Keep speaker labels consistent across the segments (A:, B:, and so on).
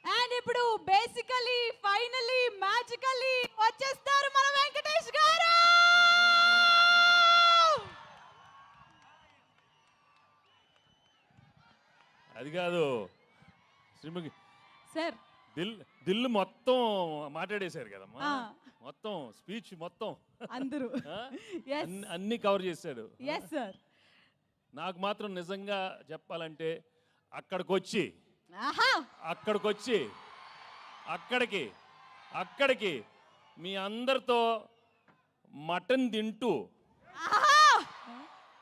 A: And ఇప్పుడు basically finally magically వచ్చేస్తారు మన వెంకటేష్ గారు.
B: అది కాదు శ్రీముఖి
A: సార్,
B: దిల్ మొత్తం మాట్లాడేశారు కదమ్మా, మొత్తం స్పీచ్ మొత్తం
A: అందరూ
B: అన్ని కవర్ చేశాడు.
A: yes sir.
B: నాకు మాత్రం నిజంగా చెప్పాలంటే అక్కడికి అక్కడికి మీ అందరితో మటన్ తింటూ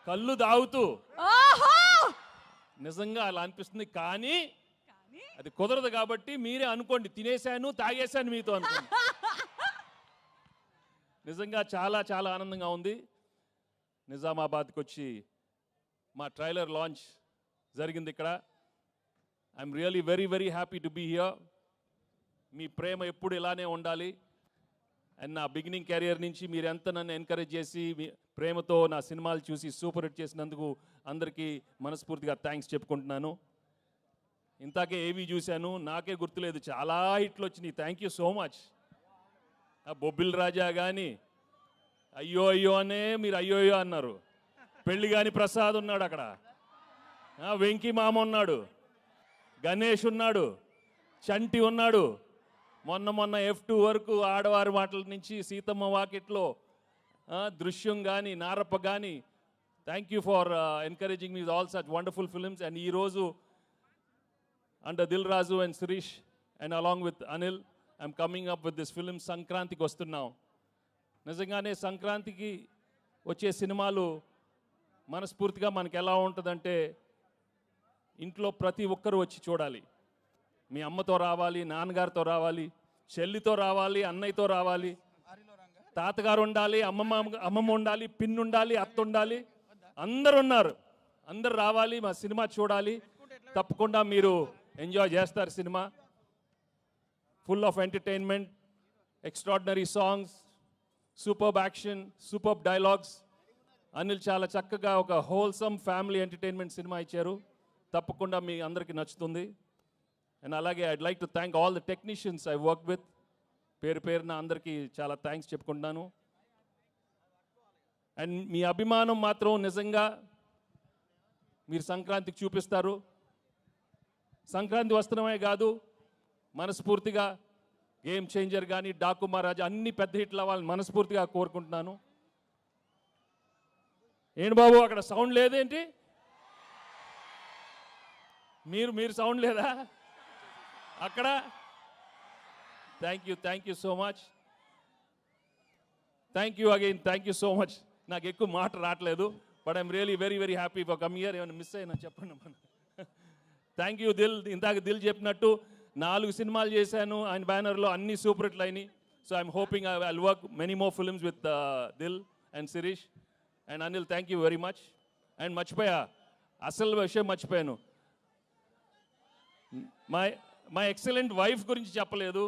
B: కళ్ళు తాగుతూ నిజంగా అలా అనిపిస్తుంది. కానీ అది కుదరదు కాబట్టి మీరే అనుకోండి, తినేశాను తాగేశాను మీతో అనుకోండి. నిజంగా చాలా చాలా ఆనందంగా ఉంది. నిజామాబాద్కి వచ్చి మా ట్రైలర్ లాంచ్ జరిగింది ఇక్కడ. I'm really very very happy to be here. మీ ప్రేమ ఎప్పుడు ఇలానే ఉండాలి. అండ్ నా బిగినింగ్ కెరియర్ నుంచి మీరు ఎంత నన్ను ఎంకరేజ్ చేసి మీ ప్రేమతో నా సినిమాలు చూసి సూపర్ హిట్ చేసినందుకు అందరికీ మనస్ఫూర్తిగా థ్యాంక్స్ చెప్పుకుంటున్నాను. ఇంతాకే ఏవి చూశాను, నాకే గుర్తులేదు, చాలా హిట్లు వచ్చినాయి. Thank you so much. ఆ బొబ్బిల్ రాజా కానీ అయ్యో అయ్యో అనే మీరు అయ్యో అయ్యో అన్నారు. పెళ్ళి కాని ప్రసాద్ ఉన్నాడు అక్కడ, వెంకీ మామ ఉన్నాడు, గణేష్ ఉన్నాడు, చంటి ఉన్నాడు. మొన్న F2 వరకు ఆడవారి మాటల నుంచి సీతమ్మ వాకిట్లో దృశ్యం కానీ నారప్ప కానీ. Thank you for encouraging me all such wonderful films. And ఈరోజు under Dil Raju and Sirish and along with Anil I'm coming up with this film. సంక్రాంతికి వస్తున్నాం. నిజంగానే సంక్రాంతికి వచ్చే సినిమాలు మనస్ఫూర్తిగా మనకి ఎలా ఉంటుందంటే ఇంట్లో ప్రతి ఒక్కరు వచ్చి చూడాలి. మీ అమ్మతో రావాలి, నాన్నగారితో రావాలి, చెల్లితో రావాలి, అన్నయ్యతో రావాలి, తాతగారు ఉండాలి, అమ్మమ్మ ఉండాలి, పిన్ ఉండాలి, అత్త ఉండాలి, అందరు ఉన్నారు. అందరు రావాలి, మా సినిమా చూడాలి. తప్పకుండా మీరు ఎంజాయ్ చేస్తారు. Cinema full of entertainment, extraordinary songs, superb action, superb dialogues. Anil చాలా చక్కగా ఒక హోల్సమ్ ఫ్యామిలీ ఎంటర్టైన్మెంట్ సినిమా ఇచ్చారు. తప్పకుండా మీ అందరికీ నచ్చుతుంది. అండ్ అలాగే I'd like to thank all the technicians I work with. పేరు పేరున అందరికీ చాలా థ్యాంక్స్ చెప్పుకుంటున్నాను. అండ్ మీ అభిమానం మాత్రం నిజంగా మీరు సంక్రాంతికి చూపిస్తారు. సంక్రాంతి వస్త్రమే కాదు, మనస్ఫూర్తిగా గేమ్ చేంజర్ కానీ, డాకు మహారాజా అన్ని పెద్ద హిట్లు అవ్వాలని మనస్ఫూర్తిగా కోరుకుంటున్నాను. ఏంటి బాబు అక్కడ సౌండ్ లేదేంటి? మీరు సౌండ్ లేదా అక్కడ? Thank you so much. Thank you again, thank you so much. నాకు ఎక్కువ మాట రావట్లేదు, but I'm really very very happy for come here. ఏమైనా మిస్ అయినా చెప్పండి మన. Thank you Dil. ఇందాక దిల్ చెప్పినట్టు 4 సినిమాలు చేశాను ఆయన బ్యానర్లో, అన్ని సూపర్ హిట్లు అయినాయి. So I'm hoping I will work many more films with Dil and Sirish and Anil. Thank you very much. And మర్చిపోయా, అసలు విషయం మర్చిపోయాను. మా ఎక్సలెంట్ వైఫ్ గురించి చెప్పలేదు,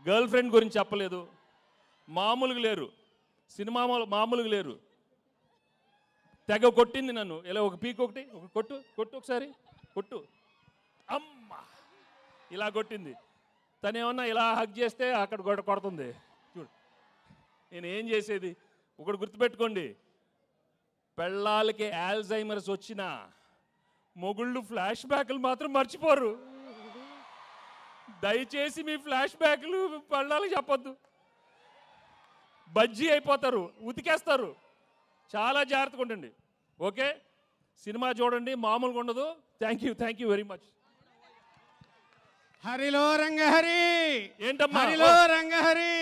B: గర్ల్ ఫ్రెండ్ గురించి చెప్పలేదు. మామూలుగా లేరు, సినిమా మామూలుగా లేరు. తెగ కొట్టింది నన్ను. ఇలా ఒక పీక్ ఒకటి, ఒక కొట్టు ఒకసారి కొట్టు, అమ్మ ఇలా కొట్టింది. తను ఏమన్నా ఇలా హగ్ చేస్తే అక్కడ కొడుతుంది. చూడు నేను ఏం చేసేది. ఒకటి గుర్తుపెట్టుకోండి, పెళ్ళాలకి ఆల్జైమర్స్ వచ్చిన మొగుళ్ళు ఫ్లాష్ బ్యాక్లు మాత్రం మర్చిపోరు. దయచేసి మీ ఫ్లాష్ బ్యాక్లు పెళ్ళాలకు చెప్పొద్దు, బజ్జీ అయిపోతారు, ఉతికేస్తారు. చాలా జాగ్రత్తగా ఉండండి. ఓకే, సినిమా చూడండి, మామూలుగా ఉండదు. Thank you very much.
C: హరిలో రంగహరి,
B: ఏంటమ్మా
C: హరిలో రంగహరి.